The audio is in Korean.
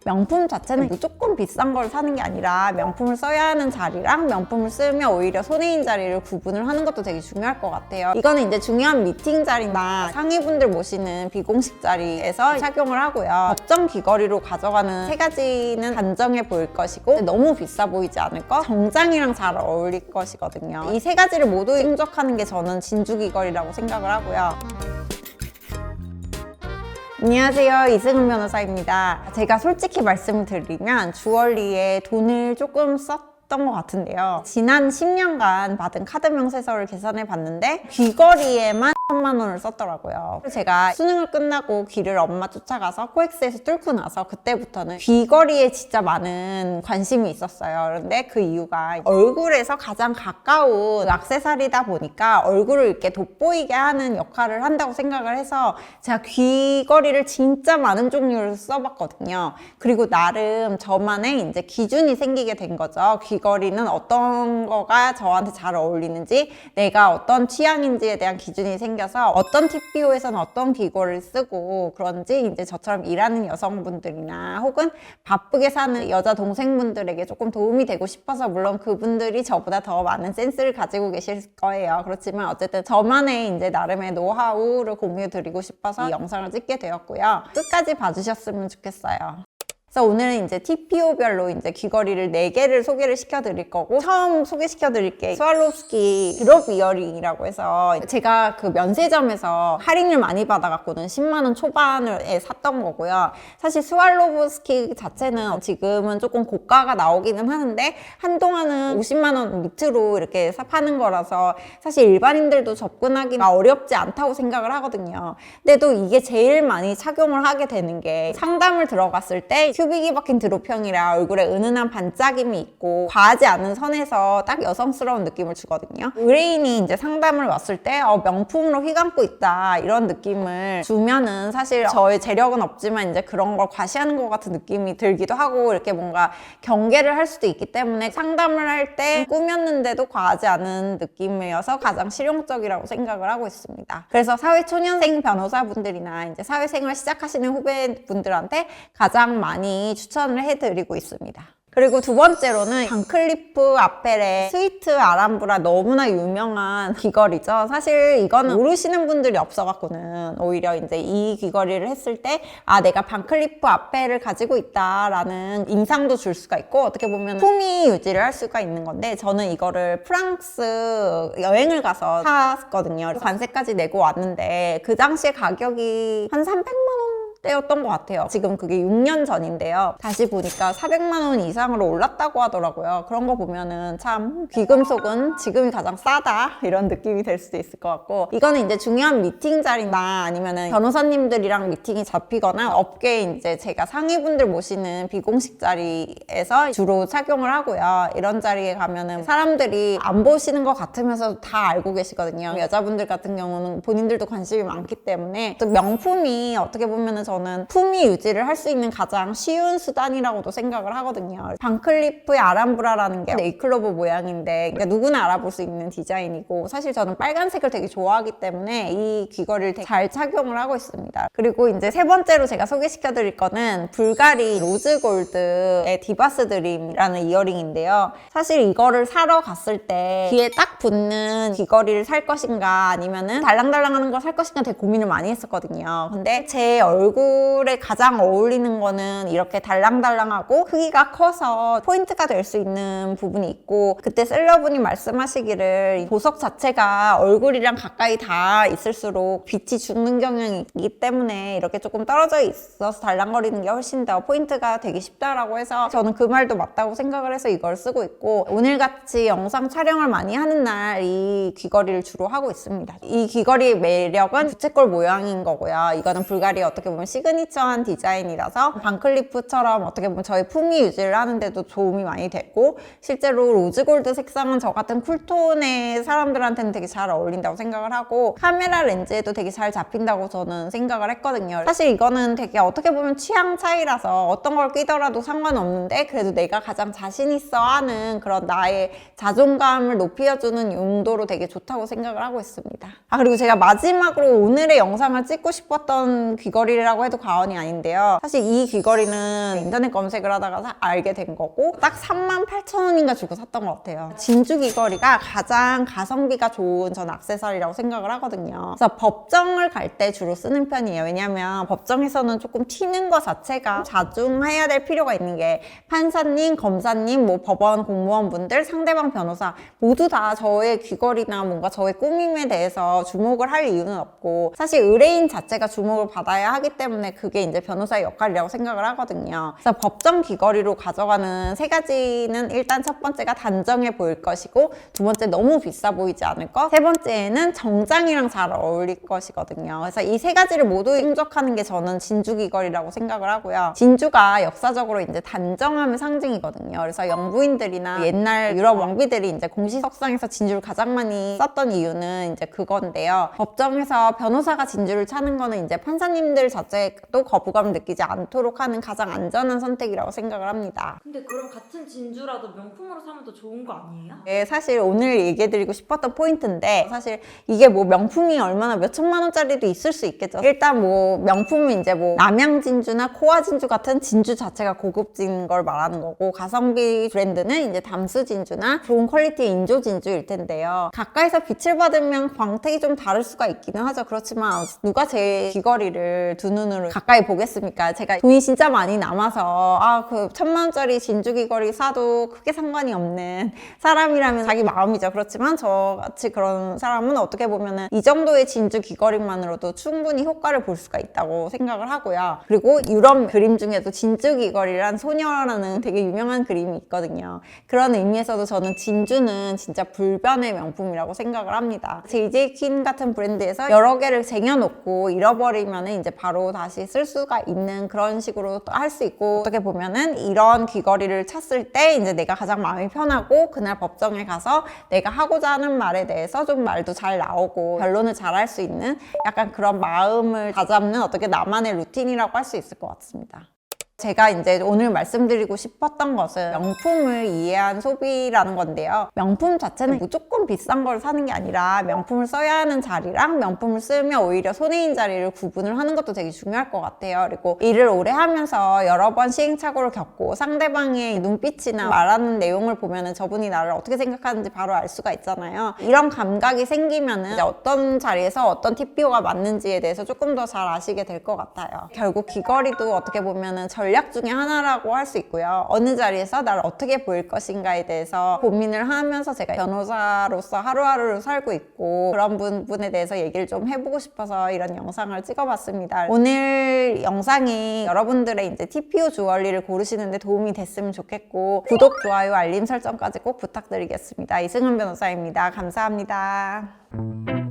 명품 자체는 무조건 비싼 걸 사는 게 아니라 명품을 써야 하는 자리랑 명품을 쓰면 오히려 손해인 자리를 구분을 하는 것도 되게 중요할 것 같아요. 이거는 이제 중요한 미팅 자리나 상위분들 모시는 비공식 자리에서 착용을 하고요. 법정 귀걸이로 가져가는 세 가지는 단정해 보일 것이고 너무 비싸 보이지 않을 것, 정장이랑 잘 어울릴 것이거든요. 이 세 가지를 모두 충족하는 게 저는 진주 귀걸이라고 생각을 하고요. 안녕하세요, 이승은 변호사입니다. 제가 솔직히 말씀을 드리면 주얼리에 돈을 조금 썼던 것 같은데요. 지난 10년간 받은 카드 명세서를 계산해 봤는데 귀걸이에만 1,000만 원을 썼더라고요. 제가 수능을 끝나고 귀를 엄마 쫓아가서 코엑스에서 뚫고 나서 그때부터는 귀걸이에 진짜 많은 관심이 있었어요. 그런데 그 이유가 얼굴에서 가장 가까운 액세서리다 보니까 얼굴을 이렇게 돋보이게 하는 역할을 한다고 생각을 해서 제가 귀걸이를 진짜 많은 종류를 써봤거든요. 그리고 나름 저만의 이제 기준이 생기게 된 거죠. 귀걸이는 어떤 거가 저한테 잘 어울리는지, 내가 어떤 취향인지에 대한 기준이 생겨서 어떤 TPO에서는 어떤 귀걸이를 쓰고 그런지 이제 저처럼 일하는 여성분들이나 혹은 바쁘게 사는 여자 동생분들에게 조금 도움이 되고 싶어서, 물론 그분들이 저보다 더 많은 센스를 가지고 계실 거예요. 그렇지만 어쨌든 저만의 이제 나름의 노하우를 공유 드리고 싶어서 이 영상을 찍게 되었고요. 끝까지 봐주셨으면 좋겠어요. 그래서 오늘은 이제 TPO별로 이제 귀걸이를 4개를 소개를 시켜드릴 거고, 처음 소개시켜드릴 게 스왈로브스키 드롭 이어링이라고 해서 제가 그 면세점에서 할인을 많이 받아갖고는 10만 원 초반에 샀던 거고요. 사실 스왈로브스키 자체는 지금은 조금 고가가 나오기는 하는데 한동안은 50만 원 밑으로 이렇게 파는 거라서 사실 일반인들도 접근하기가 어렵지 않다고 생각을 하거든요. 근데도 이게 제일 많이 착용을 하게 되는 게, 상담을 들어갔을 때 큐빅이 박힌 드롭형이라 얼굴에 은은한 반짝임이 있고 과하지 않은 선에서 딱 여성스러운 느낌을 주거든요. 의뢰인이 이제 상담을 왔을 때 명품으로 휘감고 있다 이런 느낌을 주면은 사실 저의 재력은 없지만 이제 그런 걸 과시하는 것 같은 느낌이 들기도 하고, 이렇게 뭔가 경계를 할 수도 있기 때문에 상담을 할 때 꾸몄는데도 과하지 않은 느낌이어서 가장 실용적이라고 생각을 하고 있습니다. 그래서 사회초년생 변호사분들이나 이제 사회생활 시작하시는 후배분들한테 가장 많이 추천을 해드리고 있습니다. 그리고 두 번째로는 반클리프 아펠의 스위트 아람브라, 너무나 유명한 귀걸이죠. 사실 이거는 모르시는 분들이 없어갖고는 오히려 이제 이 귀걸이를 했을 때 내가 반클리프 아펠을 가지고 있다라는 인상도 줄 수가 있고, 어떻게 보면 품위 유지를 할 수가 있는 건데, 저는 이거를 프랑스 여행을 가서 샀거든요. 관세까지 내고 왔는데 그 당시에 가격이 한 300만 원 때였던 것 같아요. 지금 그게 6년 전인데요. 다시 보니까 400만 원 이상으로 올랐다고 하더라고요. 그런 거 보면은 참 귀금속은 지금이 가장 싸다 이런 느낌이 될 수도 있을 것 같고, 이거는 이제 중요한 미팅 자리나 아니면은 변호사님들이랑 미팅이 잡히거나 업계에 이제 제가 상위분들 모시는 비공식 자리에서 주로 착용을 하고요. 이런 자리에 가면은 사람들이 안 보시는 것 같으면서 다 알고 계시거든요. 여자분들 같은 경우는 본인들도 관심이 많기 때문에, 또 명품이 어떻게 보면은 저는 품위 유지를 할 수 있는 가장 쉬운 수단이라고도 생각을 하거든요. 반클리프의 아람브라라는 게 네이클로버 모양인데 그러니까 누구나 알아볼 수 있는 디자인이고, 사실 저는 빨간색을 되게 좋아하기 때문에 이 귀걸이를 되게 잘 착용을 하고 있습니다. 그리고 이제 세 번째로 제가 소개시켜 드릴 거는 불가리 로즈골드의 디바스 드림이라는 이어링인데요. 사실 이거를 사러 갔을 때 귀에 딱 붙는 귀걸이를 살 것인가 아니면은 달랑달랑하는 걸 살 것인가 되게 고민을 많이 했었거든요. 근데 제 얼굴에 가장 어울리는 거는 이렇게 달랑달랑하고 크기가 커서 포인트가 될 수 있는 부분이 있고, 그때 셀러분이 말씀하시기를 보석 자체가 얼굴이랑 가까이 다 있을수록 빛이 죽는 경향이 있기 때문에 이렇게 조금 떨어져 있어서 달랑거리는 게 훨씬 더 포인트가 되기 쉽다라고 해서 저는 그 말도 맞다고 생각을 해서 이걸 쓰고 있고, 오늘같이 영상 촬영을 많이 하는 날 이 귀걸이를 주로 하고 있습니다. 이 귀걸이의 매력은 부채꼴 모양인 거고요. 이거는 불가리의 어떻게 보면 시그니처한 디자인이라서 반클리프처럼 어떻게 보면 저의 품위 유지를 하는데도 도움이 많이 됐고, 실제로 로즈골드 색상은 저 같은 쿨톤의 사람들한테는 되게 잘 어울린다고 생각을 하고, 카메라 렌즈에도 되게 잘 잡힌다고 저는 생각을 했거든요. 사실 이거는 되게 어떻게 보면 취향 차이라서 어떤 걸 끼더라도 상관없는데, 그래도 내가 가장 자신 있어 하는 그런 나의 자존감을 높여주는 용도로 되게 좋다고 생각을 하고 있습니다. 그리고 제가 마지막으로 오늘의 영상을 찍고 싶었던 귀걸이라고 비싸다고 해도 과언이 아닌데요. 사실 이 귀걸이는 인터넷 검색을 하다가 알게 된 거고 딱 38,000원인가 주고 샀던 것 같아요. 진주 귀걸이가 가장 가성비가 좋은 전 액세서리라고 생각을 하거든요. 그래서 법정을 갈 때 주로 쓰는 편이에요. 왜냐면 법정에서는 조금 튀는 것 자체가 자중해야 될 필요가 있는 게 판사님, 검사님, 뭐 법원 공무원분들, 상대방 변호사 모두 다 저의 귀걸이나 뭔가 저의 꾸밈에 대해서 주목을 할 이유는 없고 사실 의뢰인 자체가 주목을 받아야 하기 때문에 그게 이제 변호사의 역할이라고 생각을 하거든요. 그래서 법정 귀걸이로 가져가는 세 가지는 일단 첫 번째가 단정해 보일 것이고 두 번째 너무 비싸 보이지 않을 것, 세 번째는 정장이랑 잘 어울릴 것이거든요. 그래서 이 세 가지를 모두 충족하는 게 저는 진주 귀걸이라고 생각을 하고요. 진주가 역사적으로 이제 단정함의 상징이거든요. 그래서 영부인들이나 옛날 유럽 왕비들이 이제 공시석상에서 진주를 가장 많이 썼던 이유는 이제 그건데요. 법정에서 변호사가 진주를 차는 거는 이제 판사님들 자체도 거부감 느끼지 않도록 하는 가장 안전한 선택이라고 생각을 합니다. 근데 그럼 같은 진주라도 명품으로 사면 더 좋은 거 아니에요? 네, 사실 오늘 얘기해드리고 싶었던 포인트인데 사실 이게 뭐 명품이 얼마나 몇 천만 원짜리도 있을 수 있겠죠. 일단 뭐 명품은 이제 뭐 남양 진주나 코아 진주 같은 진주 자체가 고급진 걸 말하는 거고 가성비 브랜드는 이제 담수 진주나 좋은 퀄리티의 인조 진주일 텐데요. 가까이서 빛을 받으면 광택이 좀 다를 수가 있기는 하죠. 그렇지만 누가 제 귀걸이를 두 눈으로 가까이 보겠습니까? 제가 돈이 진짜 많이 남아서 그 1000만 원짜리 진주 귀걸이 사도 크게 상관이 없는 사람이라면 자기 마음이죠. 그렇지만 저같이 그런 사람은 어떻게 보면은 이 정도의 진주 귀걸이만으로도 충분히 효과를 볼 수가 있다고 생각을 하고요. 그리고 유럽 그림 중에도 진주 귀걸이란 소녀라는 되게 유명한 그림이 있거든요. 그런 의미에서도 저는 진주는 진짜 불변의 명품이라고 생각을 합니다. JJ 퀸 같은 브랜드에서 여러 개를 쟁여놓고 잃어버리면 이제 바로 다시 쓸 수가 있는 그런 식으로 할 수 있고 어떻게 보면은 이런 귀걸이를 찼을 때 이제 내가 가장 마음이 편하고 그날 법정에 가서 내가 하고자 하는 말에 대해서 좀 말도 잘 나오고 변론을 잘 할 수 있는 약간 그런 마음을 다잡는 어떻게 나만의 루틴이라고 할 수 있을 것 같습니다. 제가 이제 오늘 말씀드리고 싶었던 것은 명품을 이해한 소비라는 건데요. 명품 자체는 무조건 비싼 걸 사는 게 아니라 명품을 써야 하는 자리랑 명품을 쓰면 오히려 손해인 자리를 구분을 하는 것도 되게 중요할 것 같아요. 그리고 일을 오래 하면서 여러 번 시행착오를 겪고 상대방의 눈빛이나 말하는 내용을 보면은 저분이 나를 어떻게 생각하는지 바로 알 수가 있잖아요. 이런 감각이 생기면은 이제 어떤 자리에서 어떤 TPO가 맞는지에 대해서 조금 더 잘 아시게 될 것 같아요. 결국 귀걸이도 어떻게 보면은 전략 중에 하나라고 할 수 있고요. 어느 자리에서 나를 어떻게 보일 것인가에 대해서 고민을 하면서 제가 변호사로서 하루하루를 살고 있고 그런 부분에 대해서 얘기를 좀 해보고 싶어서 이런 영상을 찍어봤습니다. 오늘 영상이 여러분들의 이제 TPO 주얼리를 고르시는데 도움이 됐으면 좋겠고 구독, 좋아요, 알림 설정까지 꼭 부탁드리겠습니다. 이승은 변호사입니다. 감사합니다.